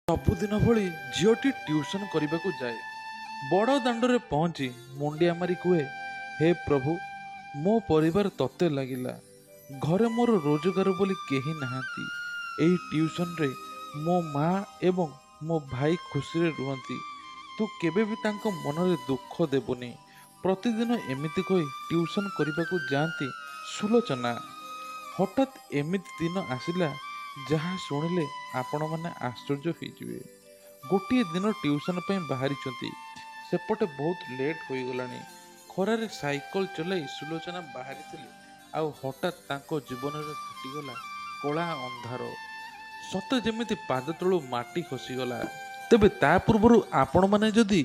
ସବୁଦିନ ଭଳି ଝିଅଟି ଟ୍ୟୁସନ କରିବାକୁ ଯାଏ। ବଡ଼ ଦାଣ୍ଡରେ ପହଞ୍ଚି ମୁଣ୍ଡିଆ ମାରି କୁହେ, ହେ ପ୍ରଭୁ, ମୋ ପରିବାର ତତେ ଲାଗିଲା। ଘରେ ମୋର ରୋଜଗାର ବୋଲି କେହି ନାହାନ୍ତି। ଏହି ଟ୍ୟୁସନରେ ମୋ ମା ଏବଂ ମୋ ଭାଇ ଖୁସିରେ ରୁହନ୍ତି। ତୁ କେବେ ବି ତାଙ୍କ ମନରେ ଦୁଃଖ ଦେବୁନି। ପ୍ରତିଦିନ ଏମିତି କହି ଟ୍ୟୁସନ କରିବାକୁ ଯାଆନ୍ତି ସୁଲୋଚନା। ହଠାତ୍ ଏମିତି ଦିନ ଆସିଲା ଯାହା ଶୁଣିଲେ ଆପଣମାନେ ଆଶ୍ଚର୍ଯ୍ୟ ହୋଇଯିବେ। ଗୋଟିଏ ଦିନ ଟ୍ୟୁସନ ପାଇଁ ବାହାରିଛନ୍ତି। ସେପଟେ ବହୁତ ଲେଟ୍ ହୋଇଗଲାଣି। ଖରାରେ ସାଇକେଲ ଚଲାଇ ସୁଲୋଚନା ବାହାରିଥିଲେ, ଆଉ ହଠାତ୍ ତାଙ୍କ ଜୀବନରେ ଘଟିଗଲା କଳା ଅନ୍ଧାର। ସତେ ଯେମିତି ପାଦ ତଳୁ ମାଟି ଖସିଗଲା। ତେବେ ତା ପୂର୍ବରୁ ଆପଣମାନେ ଯଦି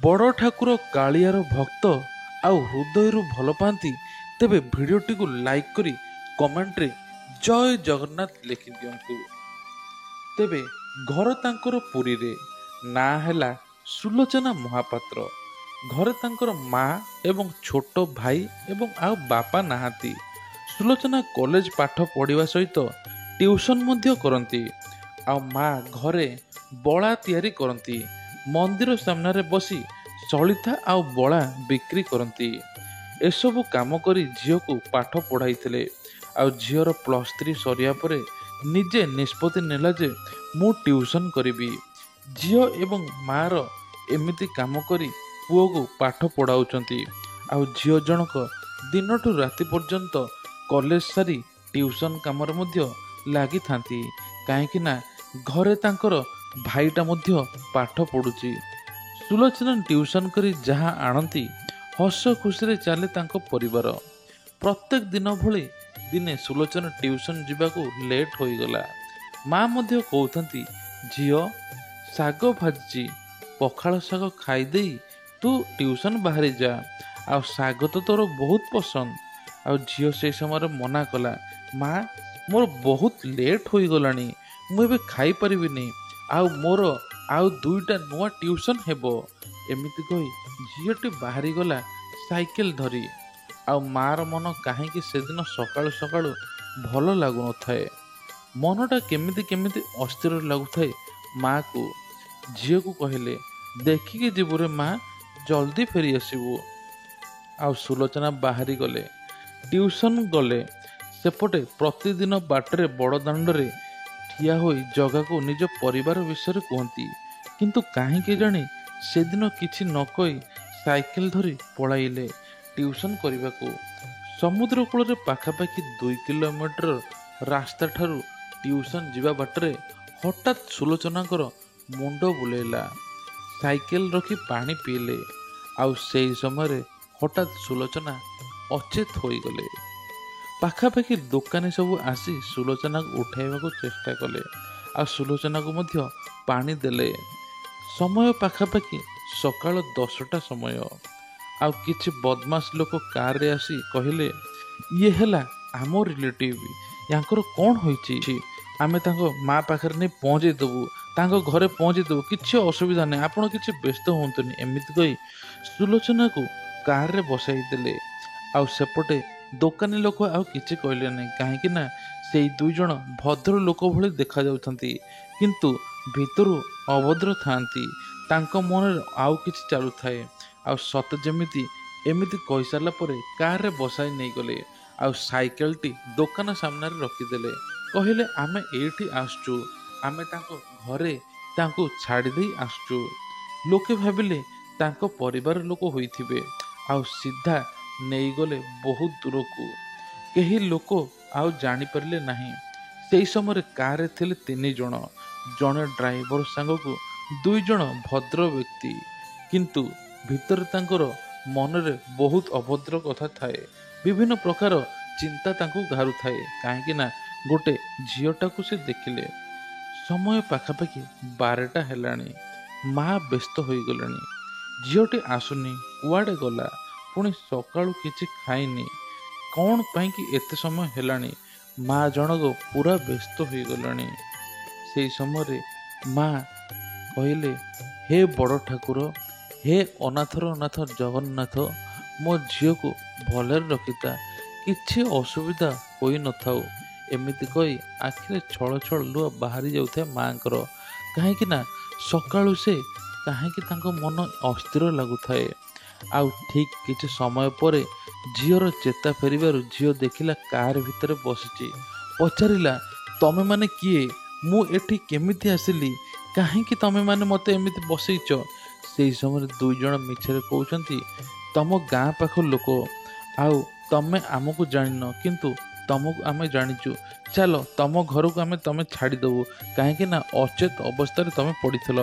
ବଡ଼ ଠାକୁର କାଳିଆର ଭକ୍ତ ଆଉ ହୃଦୟରୁ ଭଲ ପାଆନ୍ତି, ତେବେ ଭିଡ଼ିଓଟିକୁ ଲାଇକ୍ କରି କମେଣ୍ଟରେ ଜୟ ଜଗନ୍ନାଥ ଲେଖିଦିଅନ୍ତୁ। ତେବେ ଘର ତାଙ୍କର ପୁରୀରେ। ନାଁ ହେଲା ସୁଲୋଚନା ମହାପାତ୍ର। ଘରେ ତାଙ୍କର ମା ଏବଂ ଛୋଟ ଭାଇ ଏବଂ ଆଉ ବାପା ନାହାନ୍ତି। ସୁଲୋଚନା କଲେଜ ପାଠ ପଢ଼ିବା ସହିତ ଟ୍ୟୁସନ ମଧ୍ୟ କରନ୍ତି। ଆଉ ମା ଘରେ ବଳା ତିଆରି କରନ୍ତି। ମନ୍ଦିର ସାମ୍ନାରେ ବସି ସଳିତା ଆଉ ବଳା ବିକ୍ରି କରନ୍ତି। ଏସବୁ କାମ କରି ଝିଅକୁ ପାଠ ପଢ଼ାଇଥିଲେ। ଆଉ ଝିଅର +3 ସରିବା ପରେ ନିଜେ ନିଷ୍ପତ୍ତି ନେଲା ଯେ ମୁଁ ଟ୍ୟୁସନ କରିବି। ଝିଅ ଏବଂ ମାର ଏମିତି କାମ କରି ପୁଅକୁ ପାଠ ପଢ଼ାଉଛନ୍ତି। ଆଉ ଝିଅ ଜଣକ ଦିନଠୁ ରାତି ପର୍ଯ୍ୟନ୍ତ କଲେଜ ସାରି ଟ୍ୟୁସନ କାମରେ ମଧ୍ୟ ଲାଗିଥାନ୍ତି। କାହିଁକି ନା ଘରେ ତାଙ୍କର ଭାଇଟା ମଧ୍ୟ ପାଠ ପଢ଼ୁଛି। ସୁଲୋଚନା ଟ୍ୟୁସନ କରି ଯାହା ଆଣନ୍ତି, ହସ ଖୁସିରେ ଚାଲେ ତାଙ୍କ ପରିବାର। ପ୍ରତ୍ୟେକ ଦିନ ଭଳି ଦିନେ ସୁଲୋଚନା ଟ୍ୟୁସନ ଯିବାକୁ ଲେଟ୍ ହୋଇଗଲା। ମା ମଧ୍ୟ କହୁଥାନ୍ତି, ଝିଅ, ଶାଗ ଭାଜିଛି, ପଖାଳ ଶାଗ ଖାଇଦେଇ ତୁ ଟ୍ୟୁସନ ବାହାରି ଯା। ଆଉ ଶାଗ ତ ତୋର ବହୁତ ପସନ୍ଦ। ଆଉ ଝିଅ ସେହି ସମୟରେ ମନା କଲା, ମା, ମୋର ବହୁତ ଲେଟ୍ ହୋଇଗଲାଣି, ମୁଁ ଏବେ ଖାଇପାରିବିନି। ଆଉ ମୋର ଆଉ 2ଟା ନୂଆ ଟ୍ୟୁସନ ହେବ। ଏମିତି କହି ଝିଅଟି ବାହାରିଗଲା ସାଇକେଲ ଧରି। ଆଉ ମାର ମନ କାହିଁକି ସେଦିନ ସକାଳୁ ସକାଳୁ ଭଲ ଲାଗୁନଥାଏ। ମନଟା କେମିତି କେମିତି ଅସ୍ଥିର ଲାଗୁଥାଏ ମାକୁ। ଝିଅକୁ କହିଲେ, ଦେଖିକି ଯିବୁରେ ମା, ଜଲ୍ଦି ଫେରି ଆସିବୁ। ଆଉ ସୁଲୋଚନା ବାହାରି ଗଲେ, ଟ୍ୟୁସନ ଗଲେ। ସେପଟେ ପ୍ରତିଦିନ ବାଟରେ ବଡ଼ ଦାଣ୍ଡରେ ଠିଆ ହୋଇ ଜଗାକୁ ନିଜ ପରିବାର ବିଷୟରେ କୁହନ୍ତି। କିନ୍ତୁ କାହିଁକି ଜାଣି ସେଦିନ କିଛି ନ କହି ସାଇକେଲ ଧରି ପଳାଇଲେ ଟ୍ୟୁସନ କରିବାକୁ। ସମୁଦ୍ର କୂଳରେ ପାଖାପାଖି 2 କିଲୋମିଟର ରାସ୍ତାଠାରୁ ଟ୍ୟୁସନ ଯିବା ବାଟରେ ହଠାତ୍ ସୁଲୋଚନାଙ୍କର ମୁଣ୍ଡ ବୁଲେଇଲା। ସାଇକେଲ ରଖି ପାଣି ପିଇଲେ। ଆଉ ସେହି ସମୟରେ ହଠାତ୍ ସୁଲୋଚନା ଅଚେତ ହୋଇଗଲେ। ପାଖାପାଖି ଦୋକାନୀ ସବୁ ଆସି ସୁଲୋଚନାକୁ ଉଠାଇବାକୁ ଚେଷ୍ଟା କଲେ। ଆଉ ସୁଲୋଚନାକୁ ମଧ୍ୟ ପାଣି ଦେଲେ। ସମୟ ପାଖାପାଖି ସକାଳ 10ଟା ସମୟ। ଆଉ କିଛି ବଦମାସ ଲୋକ କାରରେ ଆସି କହିଲେ, ଇଏ ହେଲା ଆମ ରିଲେଟିଭ, ୟାଙ୍କର କ'ଣ ହୋଇଛି, ଆମେ ତାଙ୍କ ମା ପାଖରେ ନେଇ ପହଞ୍ଚେଇ ଦେବୁ, ତାଙ୍କ ଘରେ ପହଞ୍ଚେଇ ଦେବୁ, କିଛି ଅସୁବିଧା ନାହିଁ, ଆପଣ କିଛି ବ୍ୟସ୍ତ ହୁଅନ୍ତୁନି। ଏମିତି କହି ସୁଲୋଚନାକୁ କାରରେ ବସାଇ ଦେଲେ। ଆଉ ସେପଟେ ଦୋକାନୀ ଲୋକ ଆଉ କିଛି କହିଲେ ନାହିଁ। କାହିଁକି ନା ସେଇ 2 ଜଣ ଭଦ୍ର ଲୋକ ଭଳି ଦେଖାଯାଉଛନ୍ତି, କିନ୍ତୁ ଭିତରୁ ଅଭଦ୍ର ଥାନ୍ତି। ତାଙ୍କ ମନରେ ଆଉ କିଛି ଚାଲୁଥାଏ। ଆଉ ସତେ ଯେମିତି ଏମିତି କହିସାରିଲା ପରେ କାରରେ ବସାଇ ନେଇଗଲେ। ଆଉ ସାଇକେଲଟି ଦୋକାନ ସାମ୍ନାରେ ରଖିଦେଲେ। କହିଲେ, ଆମେ ଏଇଠି ଆସୁଛୁ, ଆମେ ତାଙ୍କ ଘରେ ତାଙ୍କୁ ଛାଡ଼ି ଦେଇ ଆସୁଛୁ। ଲୋକେ ଭାବିଲେ ତାଙ୍କ ପରିବାର ଲୋକ ହୋଇଥିବେ। ଆଉ ସିଧା ନେଇଗଲେ ବହୁତ ଦୂରକୁ। କେହି ଲୋକ ଆଉ ଜାଣିପାରିଲେ ନାହିଁ। ସେହି ସମୟରେ କାରରେ ଥିଲେ 3 ଜଣ। ଜଣେ ଡ୍ରାଇଭର ସାଙ୍ଗକୁ 2 ଜଣ ଭଦ୍ର ବ୍ୟକ୍ତି। କିନ୍ତୁ ଭିତରେ ତାଙ୍କର ମନରେ ବହୁତ ଅଭଦ୍ର କଥା ଥାଏ। ବିଭିନ୍ନ ପ୍ରକାର ଚିନ୍ତା ତାଙ୍କୁ ଘାରୁଥାଏ। କାହିଁକି ନା ଗୋଟେ ଝିଅଟାକୁ ସେ ଦେଖିଲେ। ସମୟ ପାଖାପାଖି 12ଟା ହେଲାଣି। ମା ବ୍ୟସ୍ତ ହୋଇଗଲେଣି। ଝିଅଟି ଆସୁନି, କୁଆଡ଼େ ଗଲା, ପୁଣି ସକାଳୁ କିଛି ଖାଇନି, କ'ଣ ପାଇଁକି ଏତେ ସମୟ ହେଲାଣି। ମା ଜଣକ ପୁରା ବ୍ୟସ୍ତ ହୋଇଗଲେଣି। ସେହି ସମୟରେ ମା କହିଲେ, ହେ ବଡ଼ ଠାକୁର, ହେ ଅନାଥର ନାଥ ଜଗନ୍ନାଥ, ମୋ ଝିଅକୁ ଭଲରେ ରଖିଥା, କିଛି ଅସୁବିଧା ହୋଇନଥାଉ। ଏମିତି କହି ଆଖିରେ ଛଳ ଛଳ ଲୁହ ବାହାରି ଯାଉଥାଏ ମାଙ୍କର। କାହିଁକି ନା ସକାଳୁ ସେ କାହିଁକି ତାଙ୍କ ମନ ଅସ୍ଥିର ଲାଗୁଥାଏ। ଆଉ ଠିକ୍ କିଛି ସମୟ ପରେ ଝିଅର ଚେତା ଫେରିବାରୁ ଝିଅ ଦେଖିଲା କାର ଭିତରେ ବସିଛି। ପଚାରିଲା, ତମେମାନେ କିଏ? ମୁଁ ଏଠି କେମିତି ଆସିଲି? କାହିଁକି ତମେମାନେ ମୋତେ ଏମିତି ବସେଇଛ? ସେହି ସମୟରେ ଦୁଇ ଜଣ ମିଛରେ କହୁଛନ୍ତି, ତମ ଗାଁ ପାଖ ଲୋକ, ଆଉ ତମେ ଆମକୁ ଜାଣିନ, କିନ୍ତୁ ତମକୁ ଆମେ ଜାଣିଛୁ। ଚାଲ ତମ ଘରକୁ ତମେ ଛାଡ଼ିଦେବୁ, କାହିଁକି ନା ଅଚେତ ଅବସ୍ଥାରେ ତମେ ପଡ଼ିଥିଲ।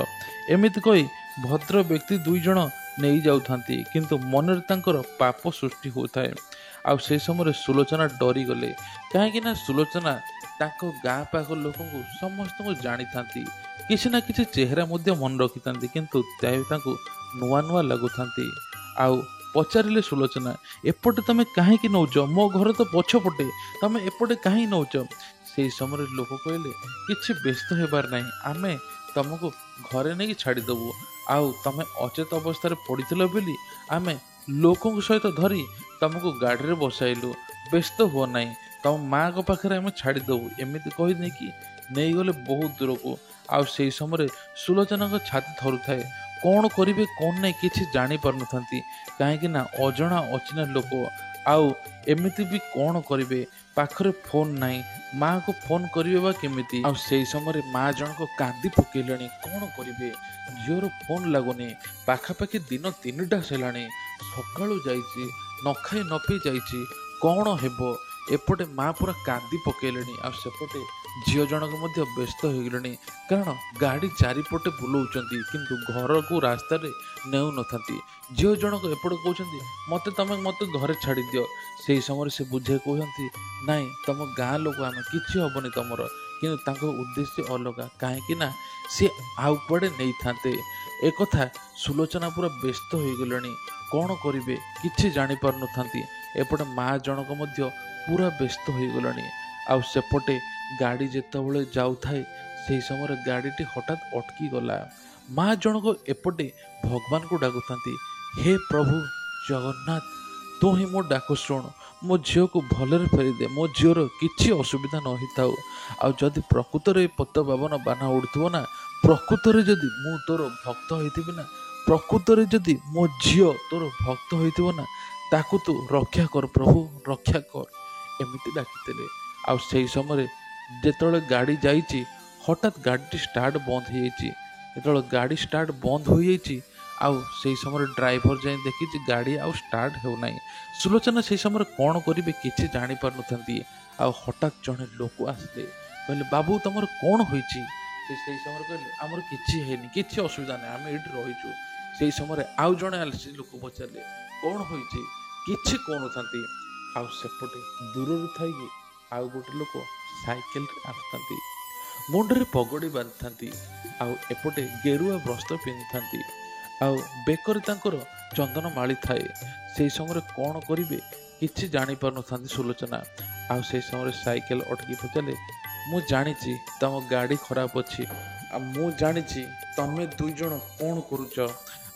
ଏମିତି କହି ଭଦ୍ର ବ୍ୟକ୍ତି ଦୁଇ ଜଣ ନେଇଯାଉଥାନ୍ତି, କିନ୍ତୁ ମନରେ ତାଙ୍କର ପାପ ସୃଷ୍ଟି ହେଉଥାଏ। ଆଉ ସେ ସମୟରେ ସୁଲୋଚନା ଡରିଗଲେ, କାହିଁକି ନା ସୁଲୋଚନା ତାଙ୍କ ଗାଁ ପାଖ ଲୋକଙ୍କୁ ସମସ୍ତଙ୍କୁ ଜାଣିଥାନ୍ତି। କିଛି ନା କିଛି ଚେହେରା ମଧ୍ୟ ମନେ ରଖିଥାନ୍ତି, କିନ୍ତୁ ତାଙ୍କୁ ନୂଆ ନୂଆ ଲାଗୁଥାନ୍ତି। ଆଉ ପଚାରିଲେ ସୁଲୋଚନା, ଏପଟେ ତମେ କାହିଁକି ନେଉଛ? ମୋ ଘର ତ ପଛପଟେ, ତମେ ଏପଟେ କାହିଁ ନେଉଛ? ସେହି ସମୟରେ ଲୋକ କହିଲେ, କିଛି ବ୍ୟସ୍ତ ହେବାର ନାହିଁ, ଆମେ ତମକୁ ଘରେ ନେଇକି ଛାଡ଼ିଦେବୁ। ଆଉ ତମେ ଅଚେତ ଅବସ୍ଥାରେ ପଡ଼ିଥିଲ ବୋଲି ଆମେ ଲୋକଙ୍କ ସହିତ ଧରି ତମକୁ ଗାଡ଼ିରେ ବସାଇଲୁ। ବ୍ୟସ୍ତ ହୁଅ ନାହିଁ, ତମ ମାଆଙ୍କ ପାଖରେ ଆମେ ଛାଡ଼ିଦେବୁ। ଏମିତି କହି ନେଇଗଲେ ବହୁତ ଦୂରକୁ। ଆଉ ସେହି ସମୟରେ ସୁଲୋଚନାଙ୍କ ଛାତି ଥରୁଥାଏ। କ'ଣ କରିବେ କ'ଣ ନାହିଁ କିଛି ଜାଣିପାରୁନଥାନ୍ତି, କାହିଁକି ନା ଅଜଣା ଅଚିହ୍ନା ଲୋକ। ଆଉ ଏମିତି ବି କ'ଣ କରିବେ? ପାଖରେ ଫୋନ୍ ନାହିଁ, ମାଆଙ୍କୁ ଫୋନ୍ କରିବେ ବା କେମିତି? ଆଉ ସେହି ସମୟରେ ମା ଜଣକ କାନ୍ଦି ପକାଇଲେଣି। କ'ଣ କରିବେ? ଝିଅର ଫୋନ୍ ଲାଗୁନି। ପାଖାପାଖି ଦିନ 3ଟା ହେଲାଣି, ସକାଳୁ ଯାଇଛି, ନ ଖାଇ ନ ପିଇ ଯାଇଛି, କ'ଣ ହେବ? ଏପଟେ ମା ପୁରା କାନ୍ଦି ପକାଇଲେଣି, ଆଉ ସେପଟେ ଝିଅ ଜଣକ ମଧ୍ୟ ବ୍ୟସ୍ତ ହୋଇଗଲେଣି, କାରଣ ଗାଡ଼ି ଚାରିପଟେ ବୁଲଉଛନ୍ତି, କିନ୍ତୁ ଘରକୁ ରାସ୍ତାରେ ନେଉନଥାନ୍ତି। ଝିଅ ଜଣକ ଏପଟେ କହୁଛନ୍ତି, ମୋତେ ଘରେ ଛାଡ଼ିଦିଅ। ସେହି ସମୟରେ ସେ ବୁଝାଇ କହୁଛନ୍ତି, ନାଇଁ ତମ ଗାଁ ଲୋକ ଆମେ, କିଛି ହେବନି ତମର। କିନ୍ତୁ ତାଙ୍କ ଉଦ୍ଦେଶ୍ୟ ଅଲଗା, କାହିଁକି ନା ସେ ଆଉ କୁଆଡ଼େ ନେଇଥାନ୍ତେ। ଏକଥା ସୁଲୋଚନା ପୁରା ବ୍ୟସ୍ତ ହୋଇଗଲେଣି। କ'ଣ କରିବେ କିଛି ଜାଣିପାରୁନଥାନ୍ତି। ଏପଟେ ମା ଜଣକ ମଧ୍ୟ ପୁରା ବ୍ୟସ୍ତ ହୋଇଗଲେଣି। ଆଉ ସେପଟେ ଗାଡ଼ି ଯେତେବେଳେ ଯାଉଥାଏ, ସେହି ସମୟରେ ଗାଡ଼ିଟି ହଠାତ୍ ଅଟକିଗଲା। ମା ଜଣକ ଏପଟେ ଭଗବାନଙ୍କୁ ଡାକୁଥାନ୍ତି, ହେ ପ୍ରଭୁ ଜଗନ୍ନାଥ, ତୁ ହିଁ ମୋ ଡାକ ଶୁଣ, ମୋ ଝିଅକୁ ଭଲରେ ଫେରିଦେ, ମୋ ଝିଅର କିଛି ଅସୁବିଧା ନ ହେଇଥାଉ। ଆଉ ଯଦି ପ୍ରକୃତରେ ପତିତପାବନ ବାନା ଉଠୁଥିବ ନା, ପ୍ରକୃତରେ ଯଦି ମୁଁ ତୋର ଭକ୍ତ ହେଇଥିବି ନା, ପ୍ରକୃତରେ ଯଦି ମୋ ଝିଅ ତୋର ଭକ୍ତ ହୋଇଥିବ ନା, ତାକୁ ତୁ ରକ୍ଷା କର ପ୍ରଭୁ, ରକ୍ଷା କର। ଏମିତି ଡାକିଥିଲେ। ଆଉ ସେହି ସମୟରେ ଯେତେବେଳେ ଗାଡ଼ି ଯାଇଛି, ହଠାତ୍ ଗାଡ଼ିଟି ଷ୍ଟାର୍ଟ ବନ୍ଦ ହେଇଯାଇଛି। ଯେତେବେଳେ ଗାଡ଼ି ଷ୍ଟାର୍ଟ ବନ୍ଦ ହୋଇଯାଇଛି, ଆଉ ସେହି ସମୟରେ ଡ୍ରାଇଭର ଯାଇ ଦେଖିଛି ଗାଡ଼ି ଆଉ ଷ୍ଟାର୍ଟ ହେଉନାହିଁ। ସୁଲୋଚନା ସେହି ସମୟରେ କ'ଣ କରିବେ କିଛି ଜାଣିପାରୁନଥାନ୍ତି। ଆଉ ହଠାତ୍ ଜଣେ ଲୋକ ଆସିଲେ, କହିଲେ, ବାବୁ ତମର କ'ଣ ହୋଇଛି? ସେ ସେହି ସମୟରେ କହିଲେ, ଆମର କିଛି ହେଇନି, କିଛି ଅସୁବିଧା ନାହିଁ, ଆମେ ଏଇଠି ରହିଛୁ। ସେହି ସମୟରେ ଆଉ ଜଣେ ଆସି ଲୋକ ପଚାରିଲେ, କ'ଣ ହୋଇଛି? କିଛି କହୁନଥାନ୍ତି। ଆଉ ସେପଟେ ଦୂରରୁ ଥାଇକି ଆଉ ଗୋଟେ ଲୋକ ସାଇକେଲରେ ଆସୁଥାନ୍ତି, ମୁଣ୍ଡରେ ପଗଡ଼ି ବାନ୍ଧିଥାନ୍ତି, ଆଉ ଏପଟେ ଗେରୁଆ ବସ୍ତ୍ର ପିନ୍ଧିଥାନ୍ତି, ଆଉ ବେକରେ ତାଙ୍କର ଚନ୍ଦନ ମାଳି ଥାଏ। ସେହି ସମୟରେ କ'ଣ କରିବେ କିଛି ଜାଣିପାରୁନଥାନ୍ତି ସୁଲୋଚନା। ଆଉ ସେହି ସମୟରେ ସାଇକେଲ ଅଟକି ପଚାରିଲେ, ମୁଁ ଜାଣିଛି ତମ ଗାଡ଼ି ଖରାପ ଅଛି, ଆଉ ମୁଁ ଜାଣିଛି ତମେ ଦୁଇ ଜଣ କ'ଣ କରୁଛ।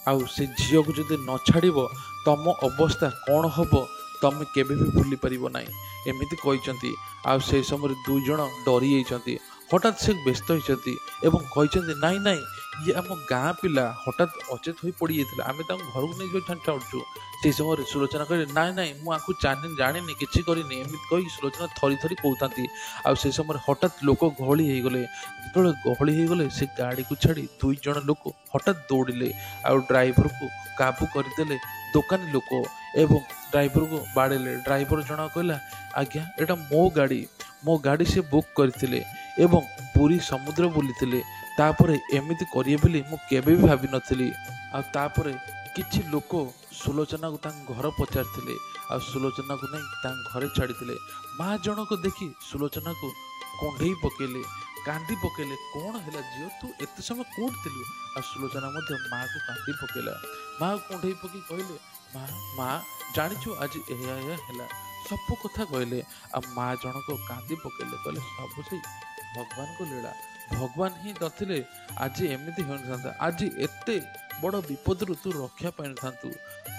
ଆଉ ସେ ଝିଅକୁ ଯଦି ନ ଛାଡ଼ିବ ତମ ଅବସ୍ଥା କ'ଣ ହେବ ତମେ କେବେ ବି ଭୁଲି ପାରିବ ନାହିଁ, ଏମିତି କହିଛନ୍ତି। ଆଉ ସେହି ସମୟରେ ଦୁଇ ଜଣ ଡରି ଯାଇଛନ୍ତି। ହଠାତ୍ ସେ ବ୍ୟସ୍ତ ହୋଇଛନ୍ତି ଏବଂ କହିଛନ୍ତି, ନାଇଁ ନାଇଁ, ଇଏ ଆମ ଗାଁ ପିଲା, ହଠାତ୍ ଅଚେତ ହୋଇ ପଡ଼ିଯାଇଥିଲା, ଆମେ ତାଙ୍କୁ ଘରକୁ ନେଇଯିବା ଚାହୁଁଛୁ। ସେହି ସମୟରେ ସୁଲୋଚନା କହିଲେ, ନାଇଁ ନାଇଁ, ମୁଁ ଆଙ୍କୁ ଜାଣିନି, କିଛି କରିନି, ଏମିତି କହିକି ସୁଲୋଚନା ଥରି ଥରି କହୁଥାନ୍ତି। ଆଉ ସେହି ସମୟରେ ହଠାତ୍ ଲୋକ ଗହଳି ହେଇଗଲେ। ଯେତେବେଳେ ଗହଳି ହେଇଗଲେ, ସେ ଗାଡ଼ିକୁ ଛାଡ଼ି ଦୁଇ ଜଣ ଲୋକ ହଠାତ୍ ଦୌଡ଼ିଲେ, ଆଉ ଡ୍ରାଇଭରକୁ କାବୁ କରିଦେଲେ ଦୋକାନୀ ଲୋକ ଏବଂ ଡ୍ରାଇଭରକୁ ବାଡ଼େଇଲେ। ଡ୍ରାଇଭର ଜଣକ କହିଲା, ଆଜ୍ଞା ଏଇଟା ମୋ ଗାଡ଼ି ସେ ବୁକ୍ କରିଥିଲେ ଏବଂ ପୁରୀ ସମୁଦ୍ର ବୁଲିଥିଲେ, ତାପରେ ଏମିତି କରିବେ ବୋଲି ମୁଁ କେବେ ବି ଭାବିନଥିଲି। ଆଉ ତାପରେ କିଛି ଲୋକ ସୁଲୋଚନାକୁ ତାଙ୍କ ଘର ପଚାରିଥିଲେ, ଆଉ ସୁଲୋଚନାକୁ ନେଇ ତାଙ୍କ ଘରେ ଛାଡ଼ିଥିଲେ। ମା ଜଣକ ଦେଖି ସୁଲୋଚନାକୁ କୁଣ୍ଢେଇ ପକେଇଲେ, କାନ୍ଦି ପକେଇଲେ, କ'ଣ ହେଲା ଝିଅ, ତୁ ଏତେ ସମୟ କୋଉଠି ଥିଲୁ? ଆଉ ସୁଲୋଚନା ମଧ୍ୟ ମାଆକୁ କାନ୍ଦି ପକେଇଲା। ମାଆକୁ କୁଣ୍ଢେଇ ପକେଇ କହିଲେ, ମା ଜାଣିଛୁ ଆଜି ଏହା ହେଲା, ସବୁ କଥା କହିଲେ। ଆଉ ମା ଜଣକ କାନ୍ଦି ପକେଇଲେ, କହିଲେ, ସବୁ ସେଇ ଭଗବାନଙ୍କ ଲୀଳା, ଭଗବାନ ହିଁ ନଥିଲେ ଆଜି ଏମିତି ହୋଇନଥାନ୍ତା, ଆଜି ଏତେ ବଡ଼ ବିପଦରୁ ତୁ ରକ୍ଷା ପାଇନଥାନ୍ତୁ।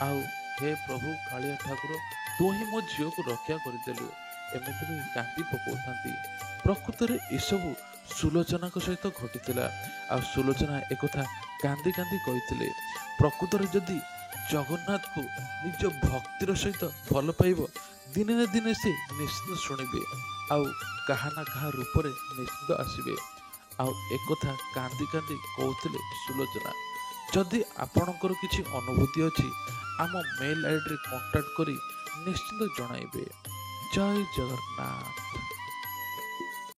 ଆଉ ହେ ପ୍ରଭୁ କାଳିଆ ଠାକୁର, ତୁ ହିଁ ମୋ ଝିଅକୁ ରକ୍ଷା କରିଦେଲୁ। ଏମିତି ବି କାନ୍ଦି ପକାଉଥାନ୍ତି। ପ୍ରକୃତରେ ଏସବୁ ସୁଲୋଚନାଙ୍କ ସହିତ ଘଟିଥିଲା। ଆଉ ସୁଲୋଚନା ଏକଥା କାନ୍ଦି କାନ୍ଦି କହିଥିଲେ, ପ୍ରକୃତରେ ଯଦି ଜଗନ୍ନାଥକୁ ନିଜ ଭକ୍ତିର ସହିତ ଭଲ ପାଇବ, ଦିନେ ନା ଦିନେ ସେ ନିଶ୍ଚିତ ଶୁଣିବେ ଆଉ କାହା ନା କାହା ରୂପରେ ନିଶ୍ଚିତ ଆସିବେ। ଆଉ ଏକଥା କାନ୍ଦି କାନ୍ଦି କହୁଥିଲେ ସୁଲୋଚନା। ଯଦି ଆପଣଙ୍କର କିଛି ଅନୁଭୂତି ଅଛି, ଆମ ମେଲ୍ ଆଇଡ଼ିରେ କଣ୍ଟାକ୍ଟ କରି ନିଶ୍ଚିତ ଜଣାଇବେ। ଜୟ ଜଗନ୍ନାଥ।